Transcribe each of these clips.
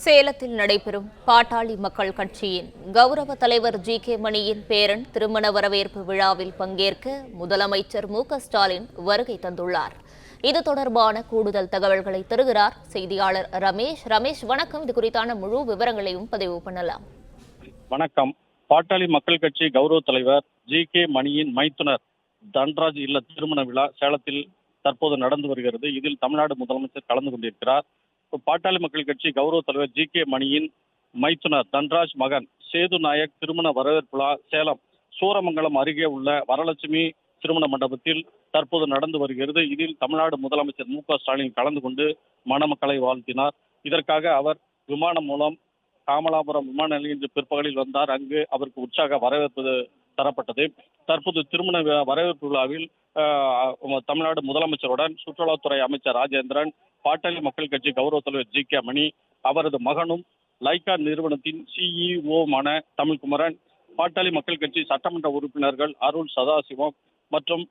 சேலத்தில் நடைபெறும் பாட்டாளி மக்கள் கட்சியின் கௌரவ தலைவர் ஜி.கே. மணியின் பேரன் திருமண வரவேற்பு விழாவில் பங்கேற்க முதலமைச்சர் மு.க.ஸ்டாலின் வருகை தந்துள்ளார். இது தொடர்பான கூடுதல் தகவல்களை தருகிறார் செய்தியாளர் ரமேஷ். ரமேஷ், வணக்கம். இது குறித்தான முழு விவரங்களையும் பதிவு பண்ணலாம். வணக்கம். பாட்டாளி மக்கள் கட்சி கௌரவ தலைவர் ஜி.கே. மணியின் மைத்துனர் தன்ராஜ் இல்ல திருமண விழா சேலத்தில் தற்போது நடந்து வருகிறது. இதில் தமிழ்நாடு முதலமைச்சர் கலந்து கொண்டிருக்கிறார். பாட்டாளி மக்கள் கட்சி கௌரவ தலைவர் ஜி.கே. மணியின் மைத்துனர் தன்ராஜ் மகன் சேது நாயக் திருமண வரவேற்பு விழா சேலம் சூரமங்கலம் அருகே உள்ள வரலட்சுமி திருமண மண்டபத்தில் தற்போது நடந்து வருகிறது. இதில் தமிழ்நாடு முதலமைச்சர் மு.க.ஸ்டாலின் கலந்து கொண்டு மணமக்களை வாழ்த்தினார். இதற்காக அவர் விமானம் மூலம் காமலாபுரம் விமான நிலையம் இன்று பிற்பகலில் வந்தார். அங்கு அவருக்கு உற்சாக வரவேற்பு தரப்பட்டது. தற்போது திருமண வரவேற்பு விழாவில் தமிழ்நாடு முதலமைச்சருடன் சுற்றுலாத்துறை அமைச்சர் ராஜேந்திரன், பாட்டாளி மக்கள் கட்சி கௌரவ தலைவர் ஜி.கே. மணி, அவரது மகனும் லைகா நிறுவனத்தின் CEO-மான தமிழ்குமரன், பாட்டாளி மக்கள் கட்சி சட்டமன்ற உறுப்பினர்கள் அருள் சதாசிவம் மற்றும்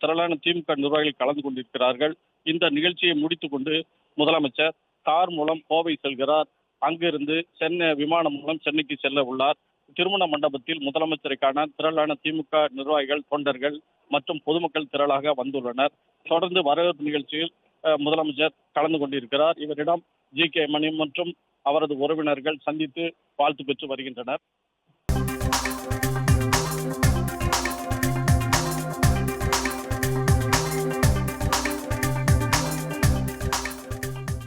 திரளான திமுக நிர்வாகிகள் கலந்து கொண்டிருக்கிறார்கள். இந்த நிகழ்ச்சியை முடித்துக் கொண்டு முதலமைச்சர் கார் மூலம் கோவை செல்கிறார். அங்கிருந்து சென்னை விமானம் மூலம் சென்னைக்கு செல்ல உள்ளார். திருமண மண்டபத்தில் முதலமைச்சரை காண திரளான திமுக நிர்வாகிகள், தொண்டர்கள் மற்றும் பொதுமக்கள் திரளாக வந்துள்ளனர். தொடர்ந்து வரவேற்பு நிகழ்ச்சியில் முதலமைச்சர் கலந்து கொண்டிருக்கிறார். இவரிடம் ஜி.கே. மணி மற்றும் அவரது உறவினர்கள் சந்தித்து வாழ்த்து பெற்று வருகின்றனர்.